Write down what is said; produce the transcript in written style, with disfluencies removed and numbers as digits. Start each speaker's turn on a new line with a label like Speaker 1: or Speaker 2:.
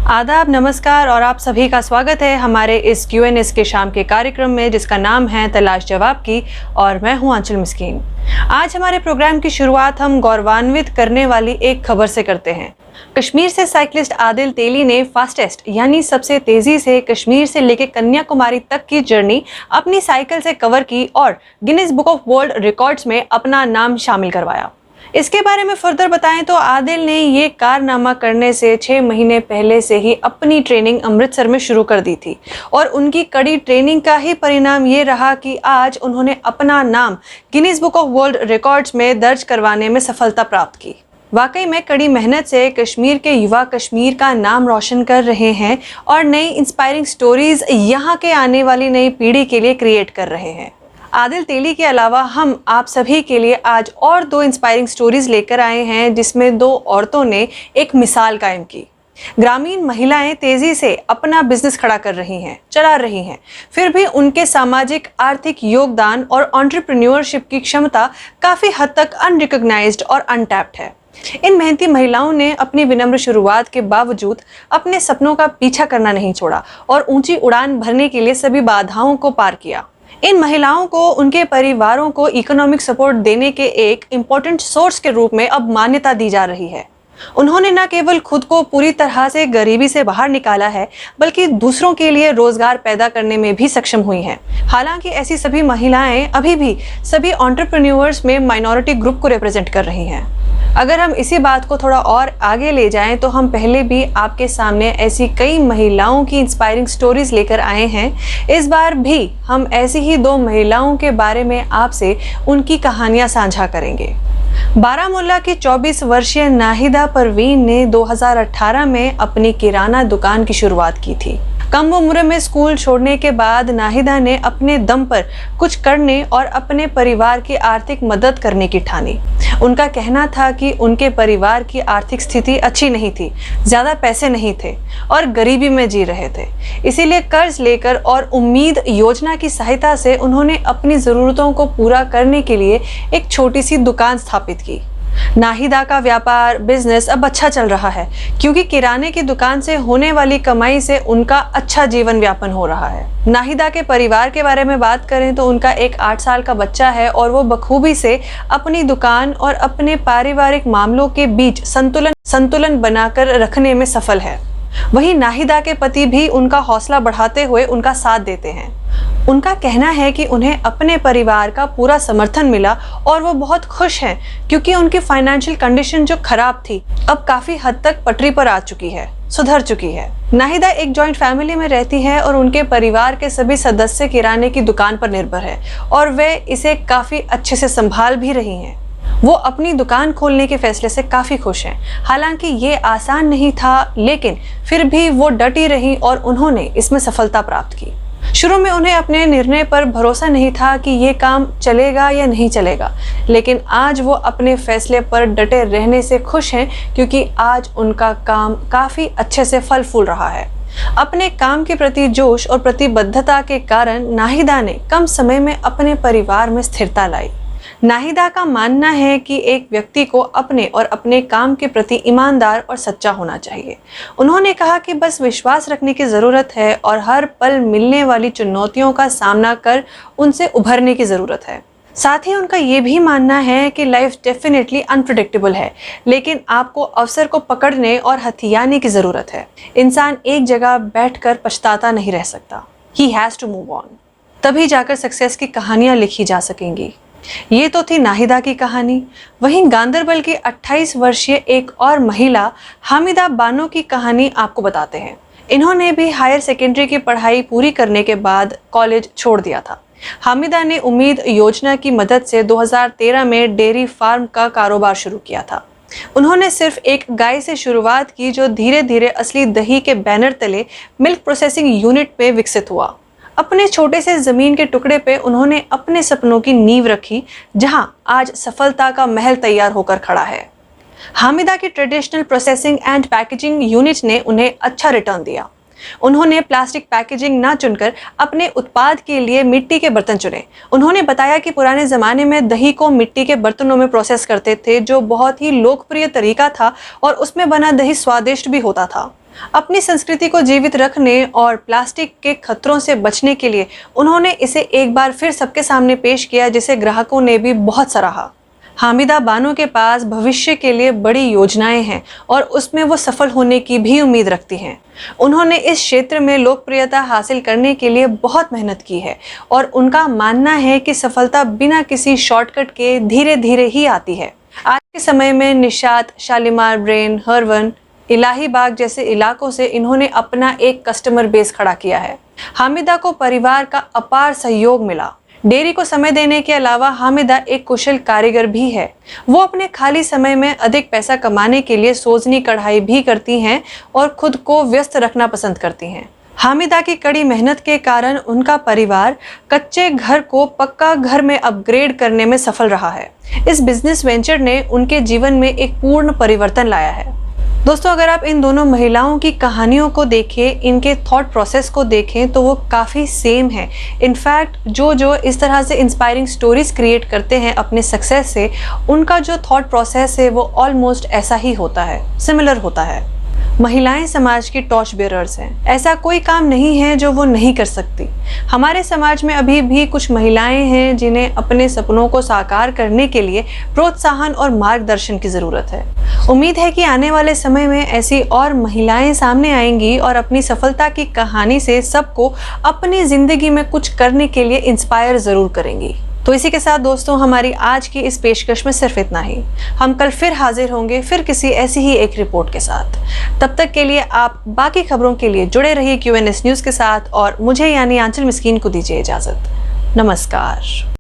Speaker 1: आदाब, नमस्कार और आप सभी का स्वागत है हमारे इस Q&A के शाम के कार्यक्रम में जिसका नाम है तलाश जवाब की और मैं हूं आंचल मिस्कीन। आज हमारे प्रोग्राम की शुरुआत हम गौरवान्वित करने वाली एक खबर से करते हैं। कश्मीर से साइकिलिस्ट आदिल तेली ने फास्टेस्ट यानी सबसे तेजी से कश्मीर से लेकर कन्याकुमारी तक की जर्नी अपनी साइकिल से कवर की और Guinness book of world records में अपना नाम शामिल करवाया। इसके बारे में फर्दर बताएं तो आदिल ने ये कारनामा करने से 6 महीने पहले से ही अपनी ट्रेनिंग अमृतसर में शुरू कर दी थी और उनकी कड़ी ट्रेनिंग का ही परिणाम ये रहा कि आज उन्होंने अपना नाम Guinness book of world records में दर्ज करवाने में सफलता प्राप्त की। वाकई में कड़ी मेहनत से कश्मीर के युवा कश्मीर का नाम रोशन कर रहे हैं और नई इंस्पायरिंग स्टोरीज यहाँ के आने वाली नई पीढ़ी के लिए क्रिएट कर रहे हैं। आदिल तेली के अलावा हम आप सभी के लिए आज और 2 इंस्पायरिंग स्टोरीज लेकर आए हैं जिसमें 2 औरतों ने एक मिसाल कायम की। ग्रामीण महिलाएं तेजी से अपना बिजनेस खड़ा कर रही हैं, चला रही हैं, फिर भी उनके सामाजिक आर्थिक योगदान और एंटरप्रेन्योरशिप की क्षमता काफी हद तक अनरिकॉग्नाइज्ड और अनटैप्ड है। इन मेहनती महिलाओं ने अपनी विनम्र शुरुआत के बावजूद अपने सपनों का पीछा करना नहीं छोड़ा और ऊंची उड़ान भरने के लिए सभी बाधाओं को पार किया। इन महिलाओं को उनके परिवारों को इकोनॉमिक सपोर्ट देने के एक इम्पोर्टेंट सोर्स के रूप में अब मान्यता दी जा रही है। उन्होंने न केवल खुद को पूरी तरह से गरीबी से बाहर निकाला है बल्कि दूसरों के लिए रोजगार पैदा करने में भी सक्षम हुई हैं। हालांकि ऐसी सभी महिलाएं अभी भी सभी एंटरप्रेन्योर्स में माइनॉरिटी ग्रुप को रिप्रेजेंट कर रही हैं। अगर हम इसी बात को थोड़ा और आगे ले जाएं तो हम पहले भी आपके सामने ऐसी कई महिलाओं की इंस्पायरिंग स्टोरीज लेकर आए हैं। इस बार भी हम ऐसी ही 2 महिलाओं के बारे में आपसे उनकी कहानियां साझा करेंगे। बारामुल्ला की 24 वर्षीय नाहिदा परवीन ने 2018 में अपनी किराना दुकान की शुरुआत की थी। कम उम्र में स्कूल छोड़ने के बाद नाहिदा ने अपने दम पर कुछ करने और अपने परिवार की आर्थिक मदद करने की ठानी। उनका कहना था कि उनके परिवार की आर्थिक स्थिति अच्छी नहीं थी, ज़्यादा पैसे नहीं थे और गरीबी में जी रहे थे। इसीलिए कर्ज लेकर और उम्मीद योजना की सहायता से उन्होंने अपनी ज़रूरतों को पूरा करने के लिए एक छोटी सी दुकान स्थापित की। नाहिदा का व्यापार बिजनेस अब अच्छा चल रहा है क्योंकि किराने की दुकान से होने वाली कमाई से उनका अच्छा जीवन यापन हो रहा है। नाहिदा के परिवार के बारे में बात करें तो उनका एक 8 साल का बच्चा है और वो बखूबी से अपनी दुकान और अपने पारिवारिक मामलों के बीच संतुलन बनाकर रखने में सफल है। वहीं नाहिदा के पति भी उनका हौसला बढ़ाते हुए उनका साथ देते हैं। उनका कहना है कि उन्हें अपने परिवार का पूरा समर्थन मिला और वो बहुत खुश हैं क्योंकि उनकी फाइनेंशियल कंडीशन जो खराब थी अब काफी हद तक पटरी पर आ चुकी है, सुधर चुकी है। नाहिदा एक जॉइंट फैमिली में रहती है और उनके परिवार के सभी सदस्य किराने की दुकान पर निर्भर है और वे इसे काफी अच्छे से संभाल भी रही हैं। वो अपनी दुकान खोलने के फैसले से काफ़ी खुश हैं। हालांकि ये आसान नहीं था लेकिन फिर भी वो डटी रही और उन्होंने इसमें सफलता प्राप्त की। शुरू में उन्हें अपने निर्णय पर भरोसा नहीं था कि ये काम चलेगा या नहीं चलेगा, लेकिन आज वो अपने फैसले पर डटे रहने से खुश हैं क्योंकि आज उनका काम काफ़ी अच्छे से फल फूल रहा है। अपने काम के प्रति जोश और प्रतिबद्धता के कारण नाहिदा ने कम समय में अपने परिवार में स्थिरता लाई। नाहिदा का मानना है कि एक व्यक्ति को अपने और अपने काम के प्रति ईमानदार और सच्चा होना चाहिए। उन्होंने कहा कि बस विश्वास रखने की ज़रूरत है और हर पल मिलने वाली चुनौतियों का सामना कर उनसे उभरने की ज़रूरत है। साथ ही उनका ये भी मानना है कि लाइफ डेफिनेटली अनप्रेडिक्टेबल है, लेकिन आपको अवसर को पकड़ने और हथियाने की ज़रूरत है। इंसान एक जगह बैठकर पछताता नहीं रह सकता। He has to move on। तभी जाकर सक्सेस की कहानियाँ लिखी जा सकेंगी। ये तो थी नाहिदा की कहानी। वहीं गांदरबल की 28 वर्षीय एक और महिला हामिदा बानो की कहानी आपको बताते हैं। इन्होंने भी हायर सेकेंडरी की पढ़ाई पूरी करने के बाद कॉलेज छोड़ दिया था। हामिदा ने उम्मीद योजना की मदद से 2013 में डेयरी फार्म का कारोबार शुरू किया था। उन्होंने सिर्फ एक गाय से शुरुआत की जो धीरे धीरे असली दही के बैनर तले मिल्क प्रोसेसिंग यूनिट में विकसित हुआ। अपने छोटे से जमीन के टुकड़े पे उन्होंने अपने सपनों की नींव रखी, जहां आज सफलता का महल तैयार होकर खड़ा है। हामिदा की traditional processing and packaging unit ने उन्हें अच्छा रिटर्न दिया। उन्होंने प्लास्टिक पैकेजिंग ना चुनकर अपने उत्पाद के लिए मिट्टी के बर्तन चुने। उन्होंने बताया कि पुराने ज़माने में दही को मिट्टी के बर्तनों में प्रोसेस करते थे, जो बहुत ही लोकप्रिय तरीका था और उसमें बना दही स्वादिष्ट भी होता था। अपनी संस्कृति को जीवित रखने और प्लास्टिक के खतरों से बचने के लिए उन्होंने इसे एक बार फिर सबके सामने पेश किया, जिसे ग्राहकों ने भी बहुत सराहा। हामिदा बानो के पास भविष्य के लिए बड़ी योजनाएं हैं और उसमें वो सफल होने की भी उम्मीद रखती हैं। उन्होंने इस क्षेत्र में लोकप्रियता हासिल करने के लिए बहुत मेहनत की है और उनका मानना है कि सफलता बिना किसी शॉर्टकट के धीरे धीरे ही आती है। आज के समय में निशात, शालीमार, ब्रेन, हरवन, इलाही बाग जैसे इलाकों से इन्होंने अपना एक कस्टमर बेस खड़ा किया है। हामिदा को परिवार का अपार सहयोग मिला। डेयरी को समय देने के अलावा हामिदा एक कुशल कारीगर भी है। वो अपने खाली समय में अधिक पैसा कमाने के लिए सोजनी कढ़ाई भी करती हैं और खुद को व्यस्त रखना पसंद करती हैं। हामिदा की कड़ी मेहनत के कारण उनका परिवार कच्चे घर को पक्का घर में अपग्रेड करने में सफल रहा है। इस बिजनेस वेंचर ने उनके जीवन में एक पूर्ण परिवर्तन लाया है। दोस्तों, अगर आप इन दोनों महिलाओं की कहानियों को देखें, इनके थॉट प्रोसेस को देखें, तो वो काफ़ी सेम है। इनफैक्ट जो इस तरह से इंस्पायरिंग स्टोरीज क्रिएट करते हैं अपने सक्सेस से, उनका जो थॉट प्रोसेस है वो ऑलमोस्ट ऐसा ही होता है, सिमिलर होता है। महिलाएं समाज की टॉर्च बेयरर्स हैं। ऐसा कोई काम नहीं है जो वो नहीं कर सकती। हमारे समाज में अभी भी कुछ महिलाएं हैं जिन्हें अपने सपनों को साकार करने के लिए प्रोत्साहन और मार्गदर्शन की ज़रूरत है। उम्मीद है कि आने वाले समय में ऐसी और महिलाएं सामने आएंगी और अपनी सफलता की कहानी से सबको अपनी ज़िंदगी में कुछ करने के लिए इंस्पायर ज़रूर करेंगी। तो इसी के साथ दोस्तों, हमारी आज की इस पेशकश में सिर्फ इतना ही। हम कल फिर हाजिर होंगे, फिर किसी ऐसी ही एक रिपोर्ट के साथ। तब तक के लिए आप बाकी खबरों के लिए जुड़े रहिए QNS न्यूज़ के साथ और मुझे यानी आंचल मिस्कीन को दीजिए इजाज़त। नमस्कार।